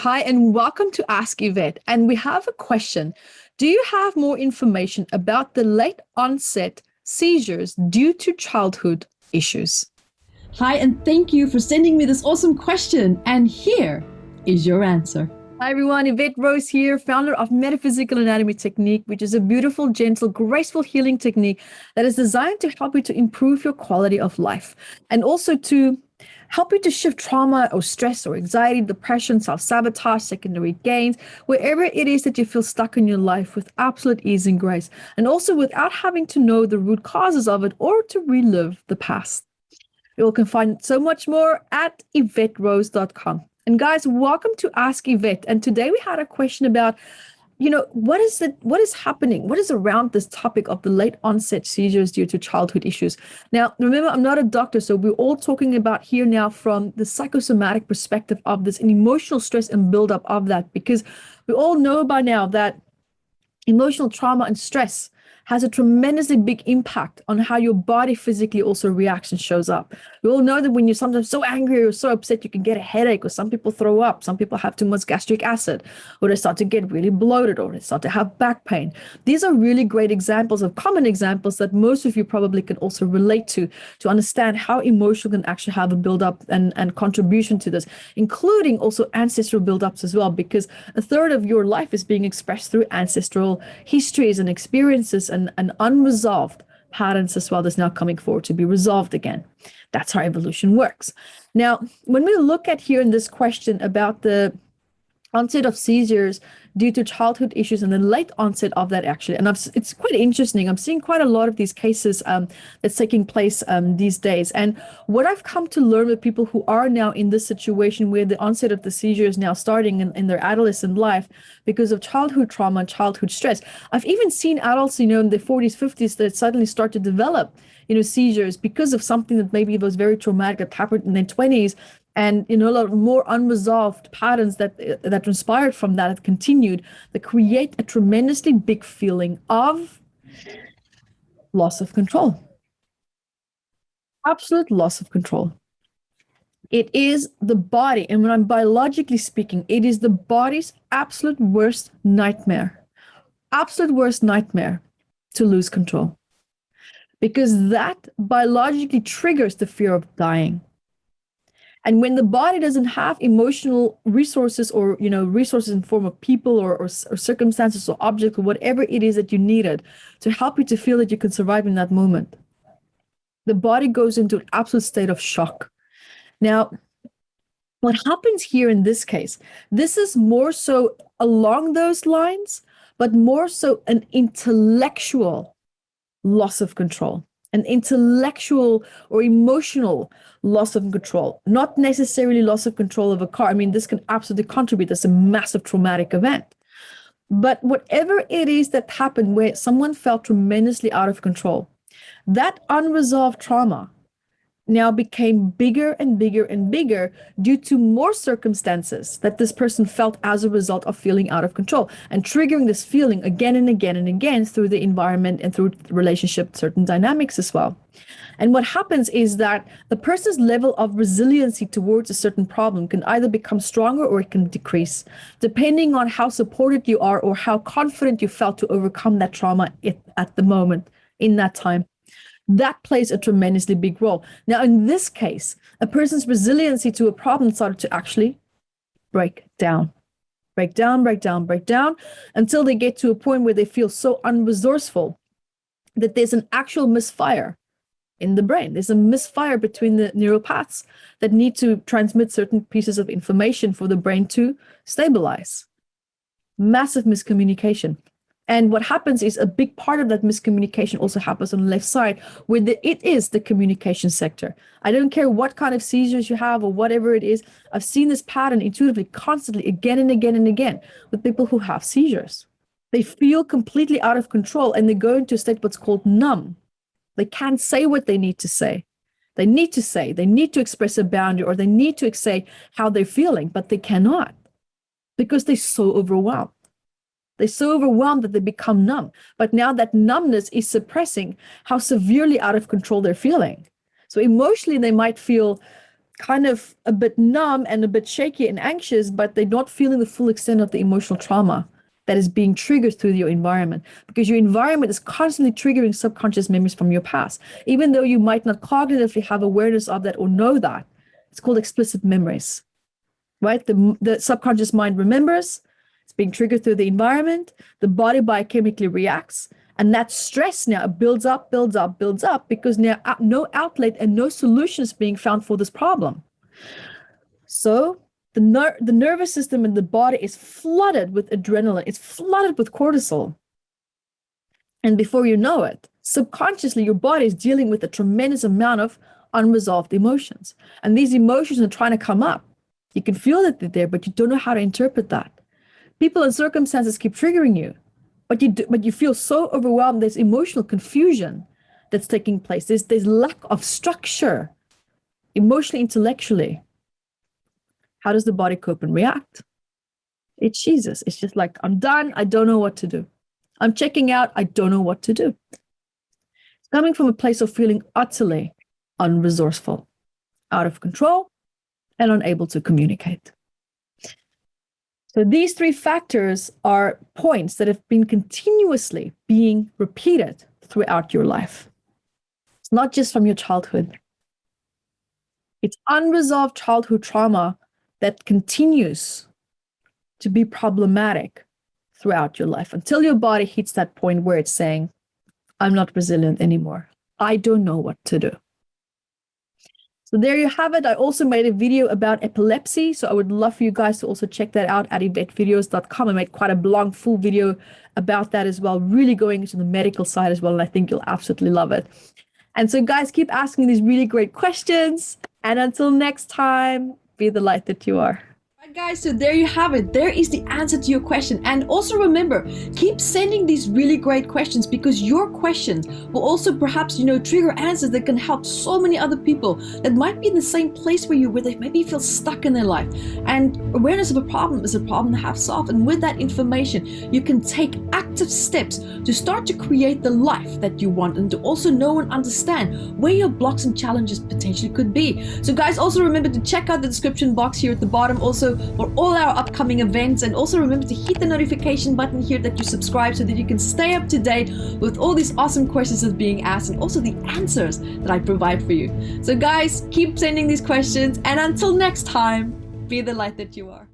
Hi, and welcome to Ask Evette. And we have a question. Do you have more information about the late onset seizures due to childhood issues? Hi, and thank you for sending me this awesome question. And here is your answer. Hi, everyone. Evette Rose here, founder of Metaphysical Anatomy Technique, which is a beautiful, gentle, graceful healing technique that is designed to help you to improve your quality of life and also to help you to shift trauma or stress or anxiety, depression, self-sabotage, secondary gains, wherever it is that you feel stuck in your life with absolute ease and grace, and also without having to know the root causes of it or to relive the past. You can find so much more at evetterose.com. And guys, welcome to Ask Evette. And today we had a question about, what is happening? What is around this topic of the late onset seizures due to childhood issues? Now, remember, I'm not a doctor, so we're all talking about here now from the psychosomatic perspective of this and emotional stress and buildup of that, because we all know by now that emotional trauma and stress has a tremendously big impact on how your body physically also reacts and shows up. We all know that when you're sometimes so angry or so upset, you can get a headache, or some people throw up, some people have too much gastric acid, or they start to get really bloated, or they start to have back pain. These are really great examples of common examples that most of you probably can also relate to understand how emotion can actually have a buildup and contribution to this, including also ancestral buildups as well, because a third of your life is being expressed through ancestral histories and experiences and unresolved patterns as well that's now coming forward to be resolved again. That's how evolution works. Now, when we look at here in this question about the onset of seizures due to childhood issues and the late onset of that actually, and it's quite interesting. I'm seeing quite a lot of these cases that's taking place these days. And what I've come to learn with people who are now in this situation where the onset of the seizure is now starting in their adolescent life because of childhood trauma and childhood stress. I've even seen adults, in their 40s, 50s that suddenly start to develop, seizures because of something that maybe was very traumatic that happened in their 20s. And a lot more unresolved patterns that transpired from that continued, that create a tremendously big feeling of loss of control. Absolute loss of control. It is the body, and when I'm biologically speaking, it is the body's absolute worst nightmare. Absolute worst nightmare to lose control. Because that biologically triggers the fear of dying. And when the body doesn't have emotional resources or, resources in form of people or circumstances or objects or whatever it is that you needed to help you to feel that you can survive in that moment, the body goes into an absolute state of shock. Now, what happens here in this case, this is more so along those lines, but more so an intellectual loss of control. An intellectual or emotional loss of control, not necessarily loss of control of a car. I mean, this can absolutely contribute as a massive traumatic event. But whatever it is that happened where someone felt tremendously out of control, that unresolved trauma now became bigger and bigger and bigger due to more circumstances that this person felt as a result of feeling out of control and triggering this feeling again and again and again through the environment and through relationship, certain dynamics as well. And what happens is that the person's level of resiliency towards a certain problem can either become stronger or it can decrease, depending on how supported you are or how confident you felt to overcome that trauma at the moment in that time. That plays a tremendously big role. Now, in this case, a person's resiliency to a problem started to actually break down until they get to a point where they feel so unresourceful that there's an actual misfire in the brain. There's a misfire between the neural paths that need to transmit certain pieces of information for the brain to stabilize. Massive miscommunication. And what happens is a big part of that miscommunication also happens on the left side, where it is the communication sector. I don't care what kind of seizures you have or whatever it is. I've seen this pattern intuitively, constantly, again and again and again with people who have seizures. They feel completely out of control and they go into a state what's called numb. They can't say what they need to say. They need to express a boundary, or they need to say how they're feeling, but they cannot because they're so overwhelmed. They're so overwhelmed that they become numb. But now that numbness is suppressing how severely out of control they're feeling. So emotionally, they might feel kind of a bit numb and a bit shaky and anxious, but they're not feeling the full extent of the emotional trauma that is being triggered through your environment, because your environment is constantly triggering subconscious memories from your past. Even though you might not cognitively have awareness of that or know that, it's called explicit memories, right? The subconscious mind remembers, it's being triggered through the environment, the body biochemically reacts, and that stress now builds up, because now no outlet and no solution is being found for this problem. So the nervous system in the body is flooded with adrenaline. It's flooded with cortisol. And before you know it, subconsciously, your body is dealing with a tremendous amount of unresolved emotions. And these emotions are trying to come up. You can feel that they're there, but you don't know how to interpret that. People and circumstances keep triggering you, but you feel so overwhelmed. There's emotional confusion that's taking place. There's lack of structure, emotionally, intellectually. How does the body cope and react? It's Jesus. It's just like, I'm done. I don't know what to do. I'm checking out. I don't know what to do. It's coming from a place of feeling utterly unresourceful, out of control, and unable to communicate. So these three factors are points that have been continuously being repeated throughout your life. It's not just from your childhood. It's unresolved childhood trauma that continues to be problematic throughout your life until your body hits that point where it's saying, I'm not resilient anymore. I don't know what to do. So there you have it. I also made a video about epilepsy. So I would love for you guys to also check that out at evettevideos.com. I made quite a long, full video about that as well, really going into the medical side as well. And I think you'll absolutely love it. And so guys, keep asking these really great questions. And until next time, be the light that you are. Right, guys, so there you have it. There is the answer to your question. And also remember, keep sending these really great questions, because your questions will also perhaps, trigger answers that can help so many other people that might be in the same place where they maybe feel stuck in their life. And awareness of a problem is a problem to have solved. And with that information, you can take active steps to start to create the life that you want, and to also know and understand where your blocks and challenges potentially could be. So guys, also remember to check out the description box here at the bottom also for all our upcoming events, and also remember to hit the notification button here that you subscribe, so that you can stay up to date with all these awesome questions that are being asked, and also the answers that I provide for you. So guys, keep sending these questions, and until next time, be the light that you are.